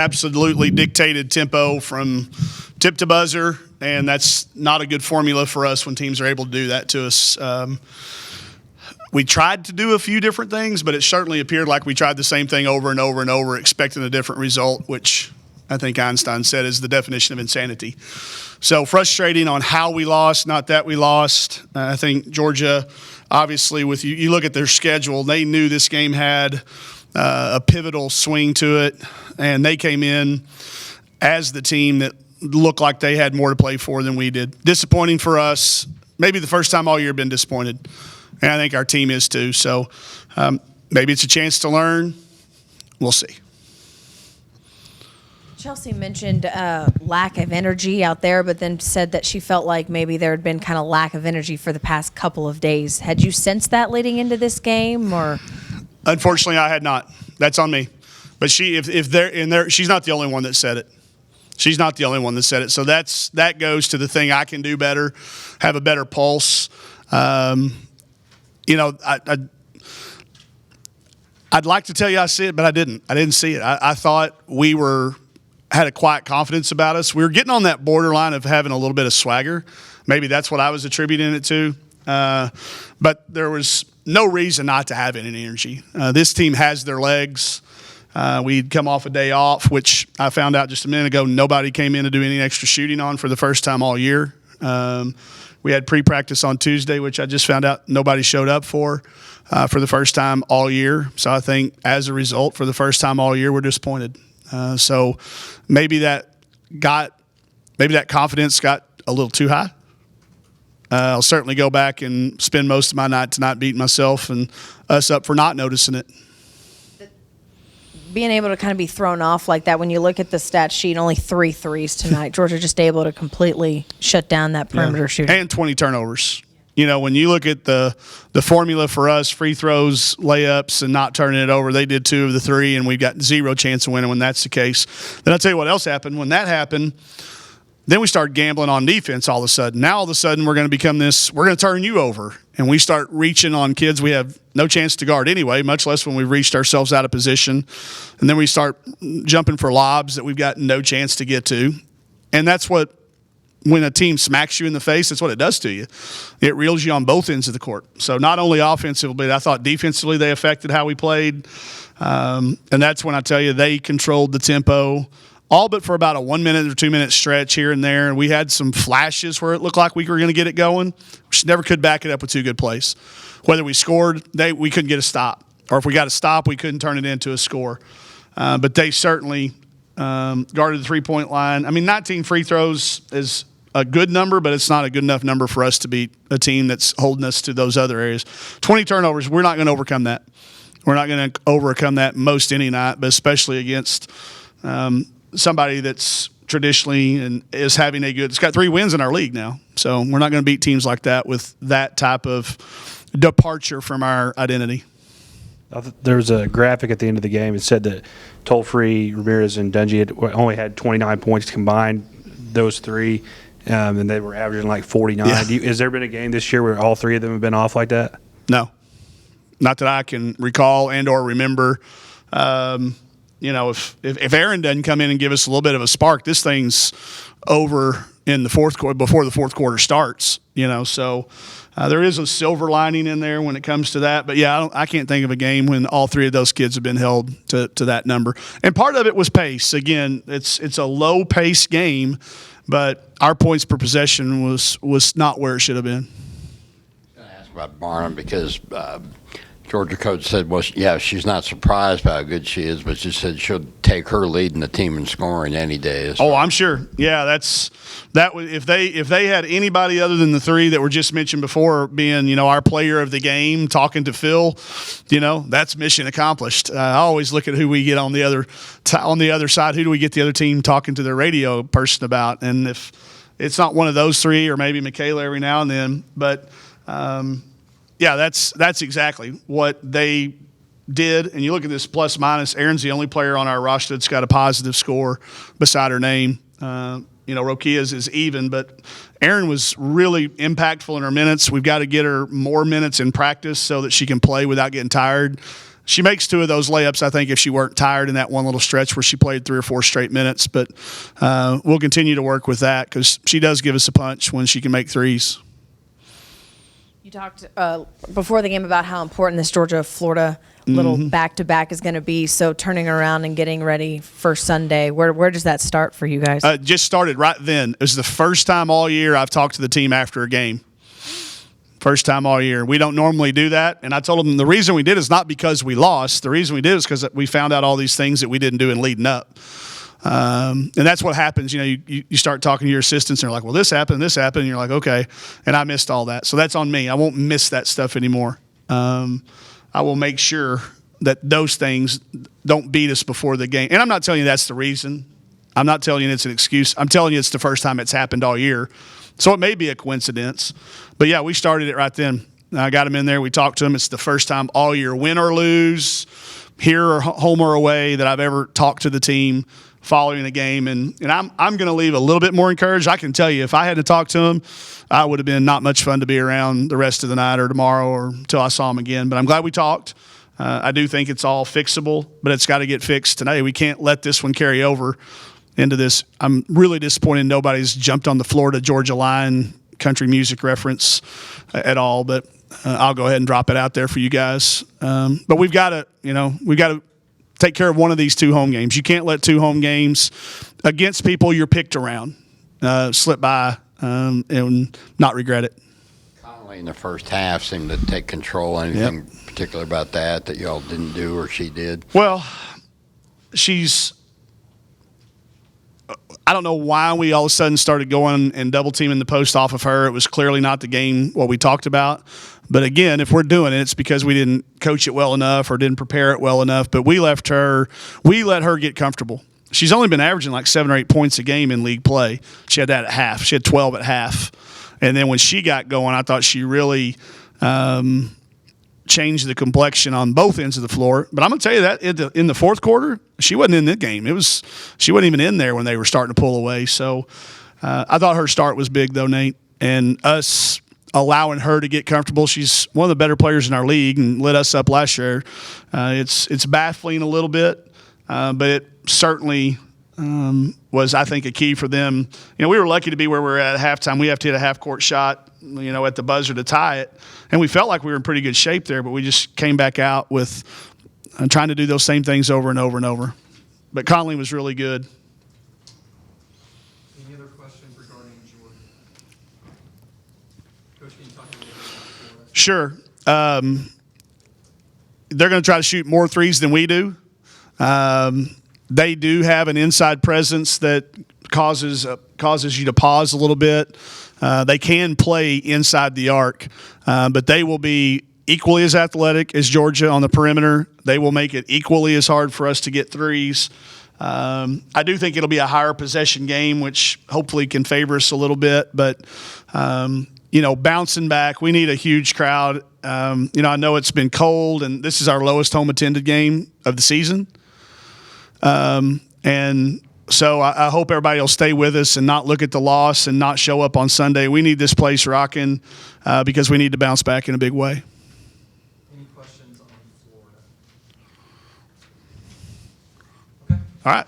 absolutely dictated tempo from tip to buzzer, and that's not a good formula for us when teams are able to do that to us. We tried to do a few different things, but it certainly appeared like we tried the same thing over and over and over, expecting a different result, which I think Einstein said is the definition of insanity. So frustrating on how we lost, not that we lost. I think Georgia, obviously, with you look at their schedule, they knew this game had a pivotal swing to it, and they came in as the team that looked like they had more to play for than we did. Disappointing for us. Maybe the first time all year been disappointed, and I think our team is too. So maybe it's a chance to learn. We'll see. Chelsea mentioned lack of energy out there, but then said that she felt like maybe there had been kind of lack of energy for the past couple of days. Had you sensed that leading into this game, or? Unfortunately, I had not. That's on me. But if they're in there, she's not the only one that said it. She's not the only one that said it. So that goes to the thing I can do better, have a better pulse. I'd like to tell you I see it, but I didn't. I didn't see it. I thought we had a quiet confidence about us. We were getting on that borderline of having a little bit of swagger. Maybe that's what I was attributing it to. But there was no reason not to have any energy. This team has their legs. We'd come off a day off, which I found out just a minute ago nobody came in to do any extra shooting on for the first time all year. We had pre-practice on Tuesday, which I just found out nobody showed up for the first time all year. So I think as a result, for the first time all year, we're disappointed. So maybe that confidence got a little too high. I'll certainly go back and spend most of my night tonight beating myself and us up for not noticing it. Being able to kind of be thrown off like that, when you look at the stat sheet, only 3 threes tonight. Georgia just able to completely shut down that perimeter shooting. And 20 turnovers. When you look at the formula for us, free throws, layups, and not turning it over, they did 2 of the 3, and we've got zero chance of winning when that's the case. Then I'll tell you what else happened. When that happened, then we started gambling on defense all of a sudden. Now all of a sudden we're going to become we're going to turn you over. And we start reaching on kids we have no chance to guard anyway, much less when we've reached ourselves out of position. And then we start jumping for lobs that we've got no chance to get to. And that's what, when a team smacks you in the face, that's what it does to you. It reels you on both ends of the court. So not only offensively, but I thought defensively they affected how we played. And that's when I tell you they controlled the tempo, all but for about a 1 minute or 2 minute stretch here and there. And we had some flashes where it looked like we were going to get it going. We just never could back it up with 2 good plays. Whether we scored, we couldn't get a stop. Or if we got a stop, we couldn't turn it into a score. But they certainly guarded the three-point line. 19 free throws is a good number, but it's not a good enough number for us to beat a team that's holding us to those other areas. 20 turnovers, we're not going to overcome that. We're not going to overcome that most any night, but especially against somebody that's traditionally and is having it's got 3 wins in our league now. So we're not going to beat teams like that with that type of departure from our identity. There was a graphic at the end of the game. It said that Toll-Free, Ramirez, and Dungy only had 29 points combined, those 3, and they were averaging like 49. Yeah. Has there been a game this year where all 3 of them have been off like that? No. Not that I can recall and or remember. If Aaron doesn't come in and give us a little bit of a spark, this thing's over in the fourth quarter before the fourth quarter starts. So there is a silver lining in there when it comes to that. But yeah, I can't think of a game when all 3 of those kids have been held to that number. And part of it was pace. Again, it's a low pace game, but our points per possession was not where it should have been. I asked about Barnum because Georgia coach said, well, yeah, she's not surprised by how good she is, but she said she'll take her leading the team in scoring any day. Oh, I'm sure. Yeah, if they had anybody other than the 3 that were just mentioned before being, our player of the game, talking to Phil, that's mission accomplished. I always look at who we get on the other side. Who do we get the other team talking to their radio person about? And if it's not one of those 3, or maybe Michaela every now and then, but yeah, that's exactly what they did. And you look at this plus minus. Aaron's the only player on our roster that's got a positive score beside her name. Rokia's is even, but Aaron was really impactful in her minutes. We've got to get her more minutes in practice so that she can play without getting tired. she makes 2 of those layups, I think, if she weren't tired in that one little stretch where she played 3 or 4 straight minutes. But we'll continue to work with that because she does give us a punch when she can make threes. You talked before the game about how important this Georgia-Florida little back-to-back is going to be. So turning around and getting ready for Sunday, where does that start for you guys? Just started right then. It was the first time all year I've talked to the team after a game. First time all year. We don't normally do that. And I told them the reason we did is not because we lost. The reason we did is because we found out all these things that we didn't do in leading up. And that's what happens. You start talking to your assistants and they're like, well, this happened. And you're like, okay. And I missed all that. So that's on me. I won't miss that stuff anymore. I will make sure that those things don't beat us before the game. And I'm not telling you that's the reason. I'm not telling you it's an excuse. I'm telling you it's the first time it's happened all year. So it may be a coincidence. But, yeah, we started it right then. I got them in there. We talked to them. It's the first time all year, win or lose, here or home or away, that I've ever talked to the team following the game. And I'm going to leave a little bit more encouraged. I can tell you, if I had to talk to them, I would have been not much fun to be around the rest of the night or tomorrow or until I saw them again. But I'm glad we talked. I do think it's all fixable, but it's got to get fixed today. We can't let this one carry over into this. I'm really disappointed nobody's jumped on the Florida-Georgia line country music reference at all, but I'll go ahead and drop it out there for you guys. But we've got to take care of one of these 2 home games. You can't let 2 home games against people you're picked around slip by and not regret it. Conley in the first half seemed to take control. Anything particular about that y'all didn't do or she did? Well, I don't know why we all of a sudden started going and double teaming the post off of her. It was clearly not the game what we talked about. But again, if we're doing it, it's because we didn't coach it well enough or didn't prepare it well enough. But we let her get comfortable. She's only been averaging like 7 or 8 points a game in league play. She had that at half. She had 12 at half. And then when she got going, I thought she really changed the complexion on both ends of the floor. But I'm going to tell you that in the fourth quarter, she wasn't in the game. She wasn't even in there when they were starting to pull away. So I thought her start was big, though, Nate. And us allowing her to get comfortable. She's one of the better players in our league and lit us up last year. It's baffling a little bit, but it certainly was, I think, a key for them. We were lucky to be where we were at halftime. We have to hit a half-court shot, at the buzzer to tie it. And we felt like we were in pretty good shape there, but we just came back out with trying to do those same things over and over and over. But Conley was really good. Any other questions regarding Jordan? Coach, can you talk a little bit about Florida? Sure. They're going to try to shoot more threes than we do. They do have an inside presence that causes you to pause a little bit. They can play inside the arc, but they will be equally as athletic as Georgia on the perimeter. They will make it equally as hard for us to get threes. I do think it'll be a higher possession game, which hopefully can favor us a little bit. But, bouncing back, we need a huge crowd. I know it's been cold, and this is our lowest home attended game of the season. And so I hope everybody will stay with us and not look at the loss and not show up on Sunday. We need this place rocking because we need to bounce back in a big way. Any questions on Florida? Okay. All right.